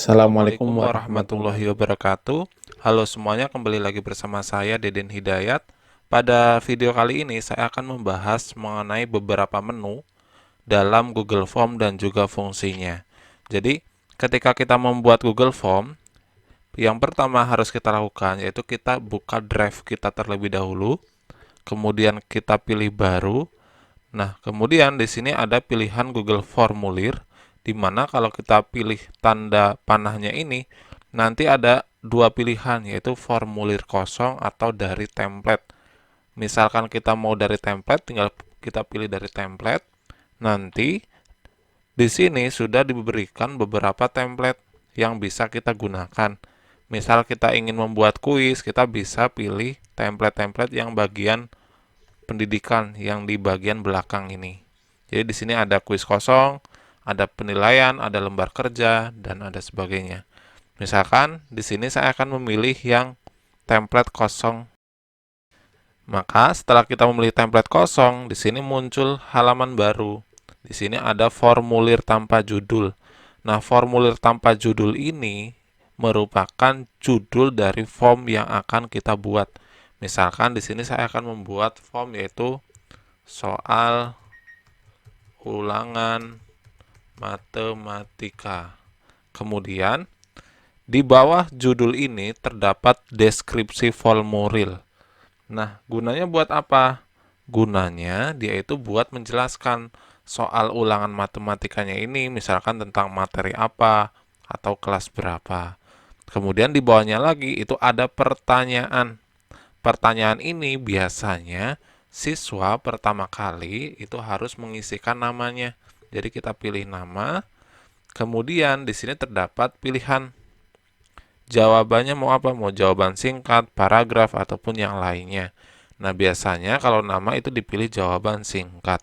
Assalamualaikum Assalamualaikum warahmatullahi warahmatullahi wabarakatuh. Halo semuanya, kembali lagi bersama saya Deden Hidayat. Pada video kali ini saya akan membahas mengenai beberapa menu dalam Google Form dan juga fungsinya. Jadi, ketika kita membuat Google Form, yang pertama harus kita lakukan yaitu kita buka drive kita terlebih dahulu, kemudian kita pilih baru. Nah, kemudian di sini ada pilihan Google Formulir, di mana kalau kita pilih tanda panahnya ini, nanti ada dua pilihan, yaitu formulir kosong atau dari template. Misalkan kita mau dari template, tinggal kita pilih dari template. Nanti di sini sudah diberikan beberapa template yang bisa kita gunakan. Misal kita ingin membuat kuis, kita bisa pilih template-template yang bagian pendidikan yang di bagian belakang ini. Jadi di sini ada kuis kosong, ada penilaian, ada lembar kerja, dan ada sebagainya. Misalkan di sini saya akan memilih yang template kosong. Maka setelah kita memilih template kosong, di sini muncul halaman baru. Di sini ada formulir tanpa judul. Nah, formulir tanpa judul ini merupakan judul dari form yang akan kita buat. Misalkan di sini saya akan membuat form yaitu soal ulangan matematika. Kemudian, di bawah judul ini terdapat deskripsi formulir. Nah, gunanya buat apa? Gunanya dia itu buat menjelaskan soal ulangan matematikanya ini, misalkan tentang materi apa atau kelas berapa. Kemudian di bawahnya lagi itu ada pertanyaan. Pertanyaan ini biasanya siswa pertama kali itu harus mengisikan namanya. Jadi kita pilih nama, kemudian di sini terdapat pilihan jawabannya mau apa? Mau jawaban singkat, paragraf, ataupun yang lainnya. Nah, biasanya kalau nama itu dipilih jawaban singkat.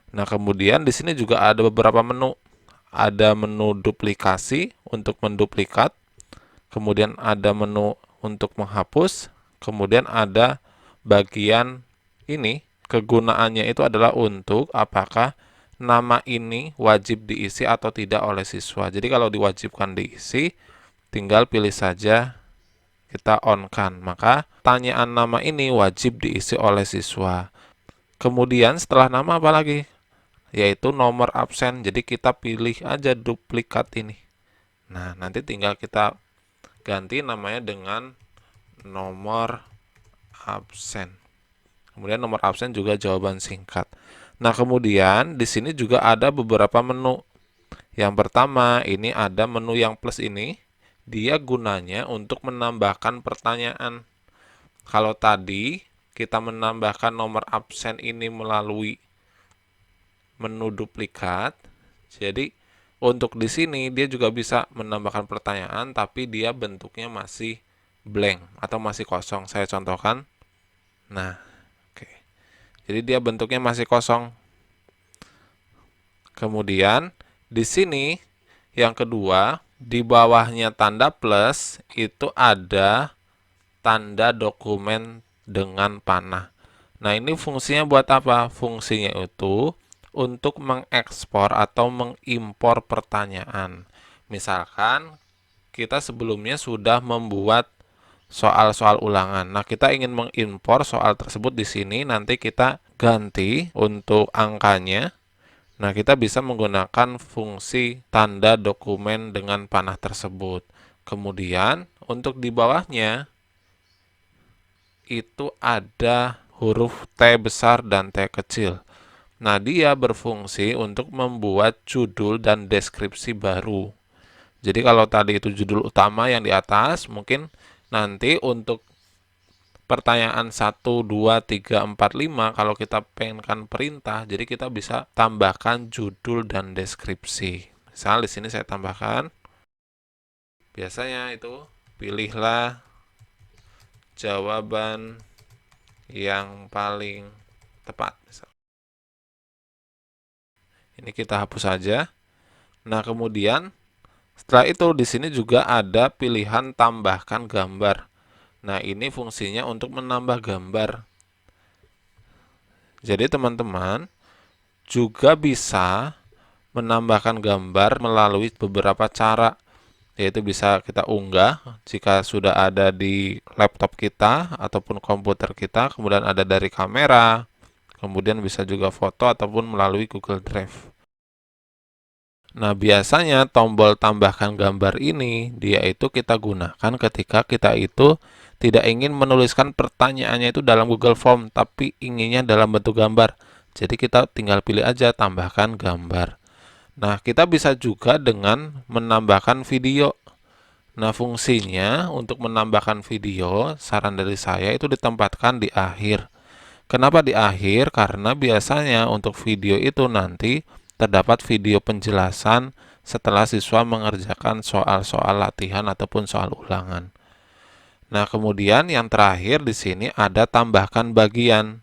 Nah, kemudian di sini juga ada beberapa menu. Ada menu duplikasi untuk menduplikat, kemudian ada menu untuk menghapus, kemudian ada bagian ini, kegunaannya itu adalah untuk apakah nama ini wajib diisi atau tidak oleh siswa. Jadi kalau diwajibkan diisi, tinggal pilih saja kita on-kan. Maka tanyaan nama ini wajib diisi oleh siswa. Kemudian setelah nama apa lagi? Yaitu nomor absen. Jadi kita pilih aja duplikat ini. Nah, nanti tinggal kita ganti namanya dengan nomor absen. Kemudian nomor absen juga jawaban singkat. Nah, kemudian di sini juga ada beberapa menu. Yang pertama, ini ada menu yang plus ini. Dia gunanya untuk menambahkan pertanyaan. Kalau tadi kita menambahkan nomor absen ini melalui menu duplikat, jadi untuk di sini dia juga bisa menambahkan pertanyaan, tapi dia bentuknya masih blank atau masih kosong. Saya contohkan. Nah, oke. Jadi dia bentuknya masih kosong. Kemudian di sini yang kedua, di bawahnya tanda plus itu ada tanda dokumen dengan panah. Nah, ini fungsinya buat apa? Fungsinya itu untuk mengekspor atau mengimpor pertanyaan. Misalkan kita sebelumnya sudah membuat soal-soal ulangan. Nah, kita ingin mengimpor soal tersebut di sini, nanti kita ganti untuk angkanya. Nah, kita bisa menggunakan fungsi tanda dokumen dengan panah tersebut. Kemudian, untuk di bawahnya itu ada huruf T besar dan T kecil. Nah, dia berfungsi untuk membuat judul dan deskripsi baru. Jadi kalau tadi itu judul utama yang di atas, mungkin nanti untuk pertanyaan 1, 2, 3, 4, 5, kalau kita pengenkan perintah, jadi kita bisa tambahkan judul dan deskripsi. Misal di sini saya tambahkan, biasanya itu pilihlah jawaban yang paling tepat. Ini kita hapus saja. Nah, kemudian setelah itu di sini juga ada pilihan tambahkan gambar. Nah, ini fungsinya untuk menambah gambar. Jadi teman-teman juga bisa menambahkan gambar melalui beberapa cara. yaitu bisa kita unggah jika sudah ada di laptop kita ataupun komputer kita, kemudian ada dari kamera, kemudian bisa juga foto ataupun melalui Google Drive. Nah, biasanya tombol tambahkan gambar ini dia itu kita gunakan ketika kita itu tidak ingin menuliskan pertanyaannya itu dalam Google Form, tapi inginnya dalam bentuk gambar. Jadi kita tinggal pilih aja tambahkan gambar. Nah, kita bisa juga dengan menambahkan video. Nah, fungsinya untuk menambahkan video, saran dari saya itu ditempatkan di akhir. Kenapa di akhir? Karena biasanya untuk video itu nanti terdapat video penjelasan setelah siswa mengerjakan soal-soal latihan ataupun soal ulangan. Nah, kemudian yang terakhir di sini ada tambahkan bagian,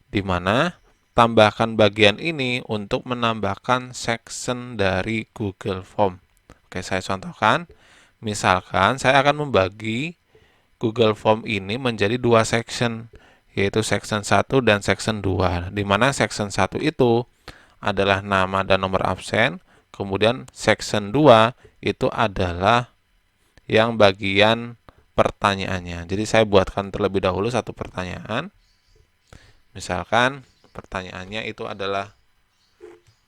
di mana tambahkan bagian ini untuk menambahkan section dari Google Form. Oke, saya contohkan. Misalkan saya akan membagi Google Form ini menjadi dua section, yaitu section 1 dan section 2, di mana section 1 itu adalah nama dan nomor absen, kemudian section 2 itu adalah yang bagian pertanyaannya. Jadi saya buatkan terlebih dahulu satu pertanyaan. Misalkan pertanyaannya itu adalah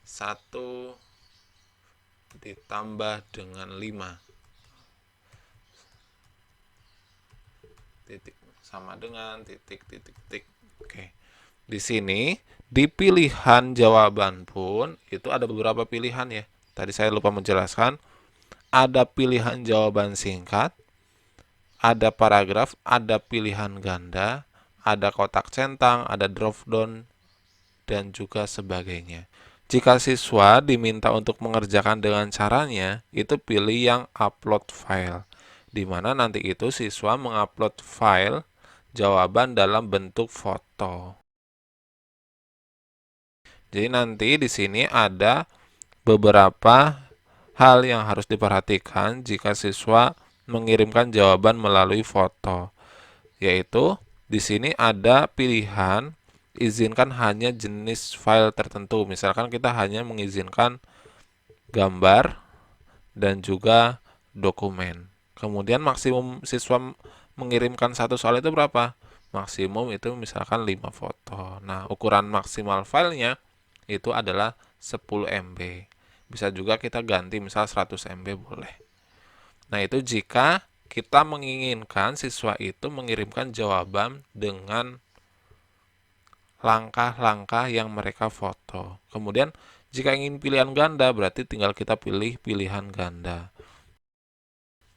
1 ditambah dengan 5 titik sama dengan titik titik titik. Oke. Di sini di pilihan jawaban pun itu ada beberapa pilihan ya. Tadi saya lupa menjelaskan. Ada pilihan jawaban singkat, ada paragraf, ada pilihan ganda, ada kotak centang, ada drop down, dan juga sebagainya. Jika siswa diminta untuk mengerjakan dengan caranya, itu pilih yang upload file, di mana nanti itu siswa mengupload file jawaban dalam bentuk foto. Jadi nanti di sini ada beberapa hal yang harus diperhatikan jika siswa mengirimkan jawaban melalui foto, yaitu di sini ada pilihan izinkan hanya jenis file tertentu. Misalkan kita hanya mengizinkan gambar dan juga dokumen. Kemudian maksimum siswa mengirimkan satu soal itu berapa? Maksimum itu misalkan 5 foto. Nah, ukuran maksimal filenya itu adalah 10 MB. Bisa juga kita ganti misal 100 MB boleh. Nah, itu jika kita menginginkan siswa itu mengirimkan jawaban dengan langkah-langkah yang mereka foto. Kemudian jika ingin pilihan ganda berarti tinggal kita pilih pilihan ganda.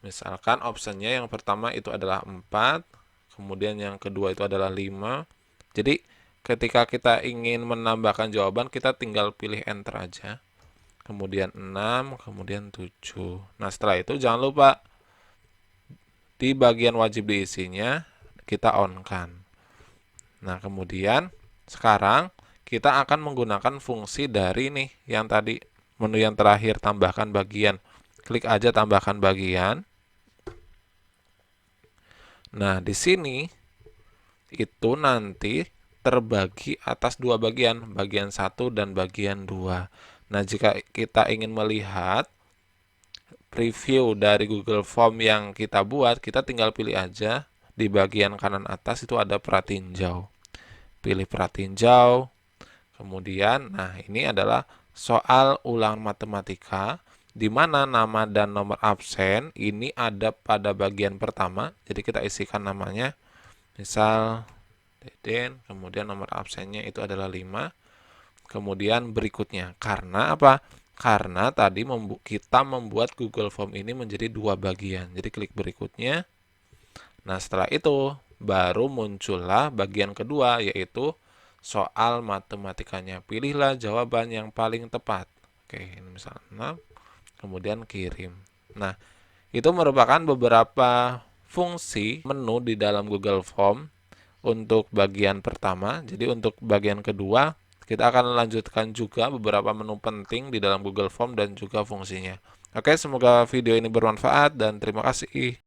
Misalkan optionnya yang pertama itu adalah 4, kemudian yang kedua itu adalah 5. Jadi ketika kita ingin menambahkan jawaban kita tinggal pilih enter aja. Kemudian 6, kemudian 7. Nah, setelah itu jangan lupa di bagian wajib diisinya kita on-kan. Nah, kemudian sekarang kita akan menggunakan fungsi dari nih yang tadi menu yang terakhir tambahkan bagian. Klik aja tambahkan bagian. Nah, di sini itu nanti terbagi atas dua bagian, bagian 1 dan bagian 2. Nah, jika kita ingin melihat preview dari Google Form yang kita buat, kita tinggal pilih aja di bagian kanan atas itu ada pratinjau. Pilih pratinjau. Kemudian, nah ini adalah soal ulangan matematika di mana nama dan nomor absen ini ada pada bagian pertama. Jadi kita isikan namanya. Misal Deden, kemudian nomor absennya itu adalah 5. Kemudian berikutnya. Karena apa? Karena tadi kita membuat Google Form ini menjadi dua bagian. Jadi klik berikutnya. Nah, setelah itu baru muncullah bagian kedua, yaitu soal matematikanya. Pilihlah jawaban yang paling tepat. Oke, ini misalnya 6, kemudian kirim. Nah, itu merupakan beberapa fungsi menu di dalam Google Form untuk bagian pertama. Jadi untuk bagian kedua, kita akan lanjutkan juga beberapa menu penting di dalam Google Form dan juga fungsinya. Oke, semoga video ini bermanfaat dan terima kasih.